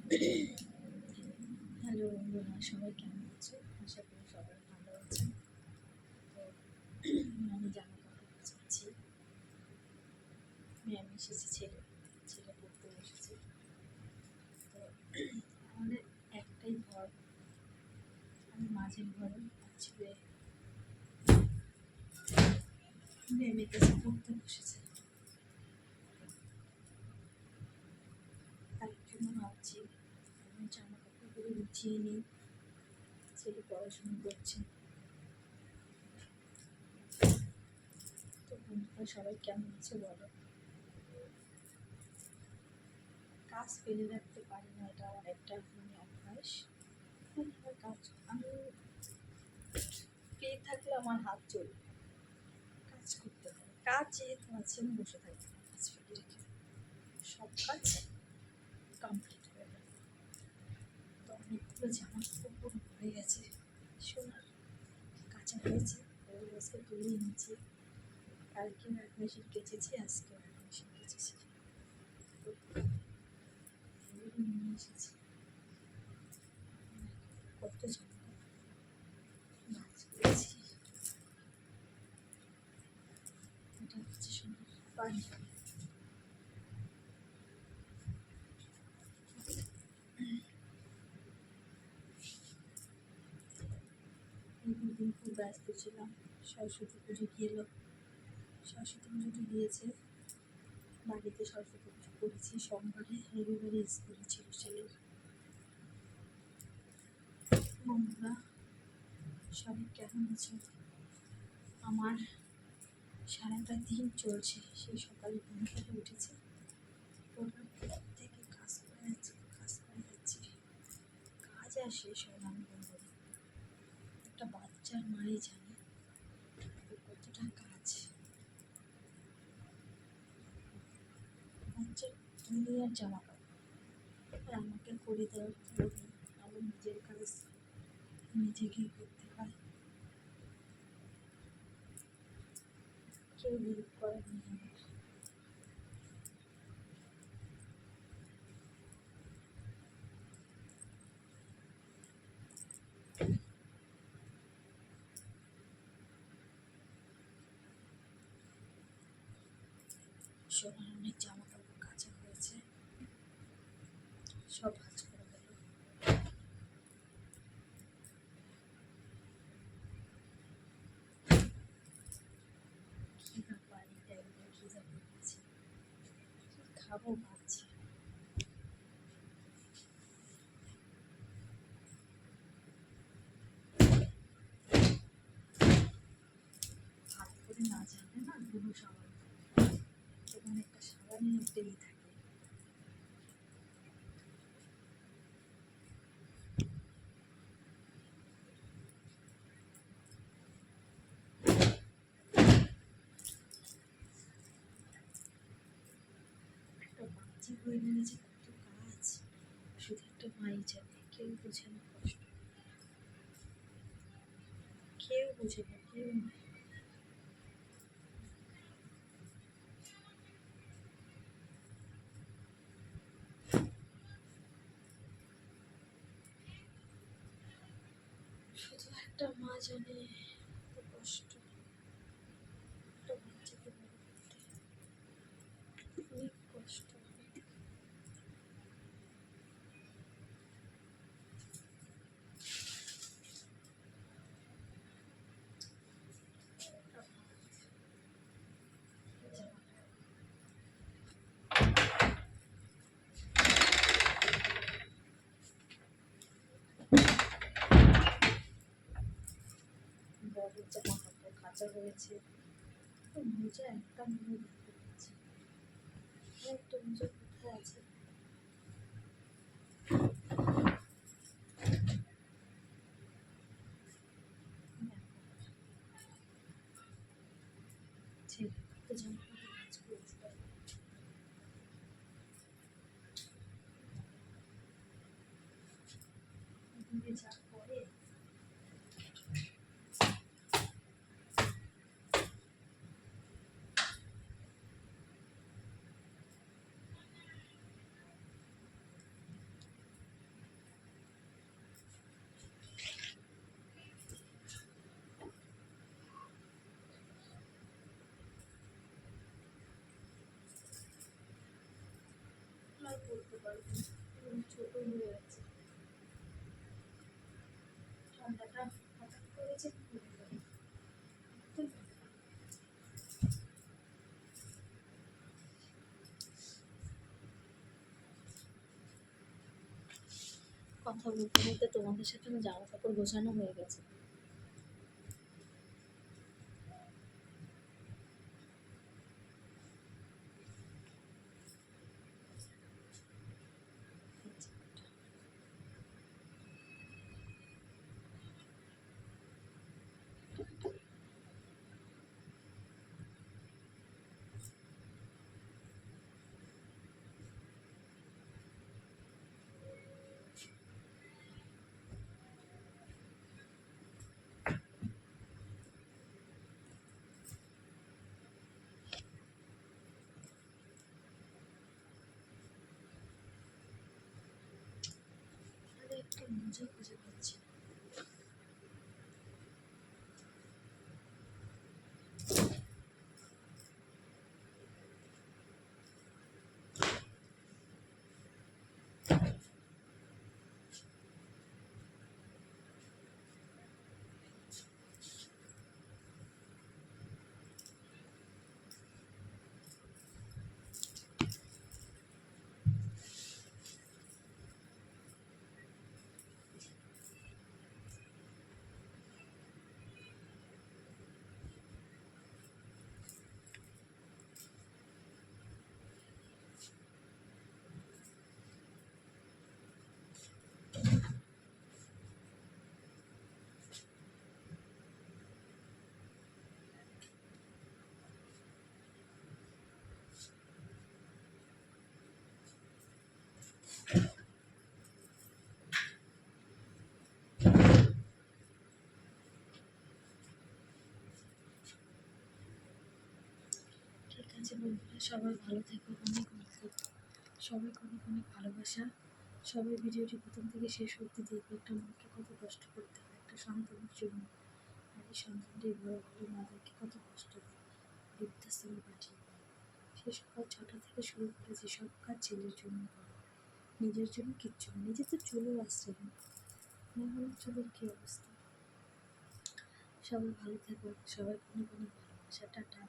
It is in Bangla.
হ্যালো বন্ধুরা, সবাই কেমন আছো? আশা করি সবাই ভালো আছেন। তো আমি জামা কাপড় গোছাচ্ছি। আমি এসেছি ছেলে পড়তে এসেছি। তো আমাদের একটাই ঘর, আমি মাঝের ঘরে ছেলে মেয়ের কাছে পড়তে বসেছে। তার জন্য ভাবছি আমি জামা কাপড়গুলো গুছিয়ে নিই। ছেলে পড়াশোনা করছে। তো বন্ধুরা সবাই কেমন আছে বলো। কাজ ফেলে রাখতে পারি না, এটা আমার একটা অভ্যাস। কাজ আমি পেয়ে থাকলে আমার হাত চলবে, কাজ করতে হবে। কাজ যেহেতু আছে আমি বসে থাকবো না, কাজ ফেলে রেখে সব কাজ কমপ্লিট হয়ে যাবে। তো অনেকগুলো জামা কাপড় হয়ে গেছে, সোনার কাঁচা হয়েছে, ওগুলো আজকে তুলে নিয়েছি। কালকে এক মেশিন কেচেছি, আজকে এক মেশিন কেচেছি, এগুলো নিয়ে এসেছি। কত জামা কাপড় ভাঁজ করেছি। এটা হচ্ছে সোনার পাঞ্জাবি। এই দুদিন খুব ব্যস্ত ছিলাম, সরস্বতী পুজো গেল, সরস্বতী পুজোটা গিয়েছে। বাড়িতে সরস্বতী পুজো করেছি সোমবারে, রবিবারে স্কুল ছিল ছেলের। বন্ধুরা সবাই কেমন আছে? আমার সারাটা দিন চলছে, সেই সকালে ঘুম থেকে উঠেছি, ওঠার পর থেকে কাজ করে যাচ্ছি। কাজ আর শেষ হয় না। আমি বলবো একটা বাচ্চার মাই জানে কতটা কাজ। বাচ্চার দুনিয়ার জামা কাপড় আর আমাকে করে দেওয়ার কেউ নেই। আমার নিজের কাজ নিজেকেই করতে হয়, কেউ হেল্প করার নেই আমার। সোনার অনেক জামা কাপড় কাচা হয়েছে, সব ভাঁজ করে গেল। কি ব্যাপার, এটা এগুলো কি ব্যাপার আছে, খাবো ভাবছি। ভালো করে না জানলে না দুটো সাবান, এখানে একটা সাবানের একটা থাকে। একটা বাচ্চা হয়ে গেলে যে কত কাজ, শুধু একটা মাই জানে, কেউ বোঝে না কষ্ট, কেউ বোঝে না, কেউ না। শুধু একটা মা জানে কত কষ্ট, একটা বাচ্চাকে বড় করতে অনেক কষ্ট। বড় জামা কাপড় কাচা হয়েছে, মোজা একটা মনে দেখতে পাচ্ছি, একটা মোজা কোথায় আছে। কত জামা কাপড় কাজ করেছে, দূরে যা করে। করতে পারবো না, এবং ছোট হয়ে যাচ্ছে। ঠান্ডাটা হঠাৎ করে যে পড়ে গেল, কথা বলতে বলতে তোমাদের সাথে আমার জামা কাপড় গোছানো হয়ে গেছে। একটা মজা খুঁজে পাচ্ছি না। ঠিক আছে বন্ধুরা, সবাই ভালো থেকো, অনেক ভালো থেকো, সবাইকে অনেক অনেক ভালোবাসা। সবাই ভিডিওটি প্রথম থেকে শেষ অবধি দেখবে। একটা মাকে কত কষ্ট করতে হয় একটা সন্তানের জন্য, আর এই সন্তানটি বড় হলে মাদেরকে কত কষ্ট হয় বৃদ্ধাশ্রমে পাঠিয়ে দেয়। সে সকাল 6টা থেকে শুরু করে যে সব কাজ ছেলের জন্য করে, নিজের জন্য কিচ্ছু না। নিজে তো চলেও আসছে না, হলে চুলের কী অবস্থা। সবাই ভালো থেকো, সবাইকে অনেক অনেক ভালোবাসা। টাটা।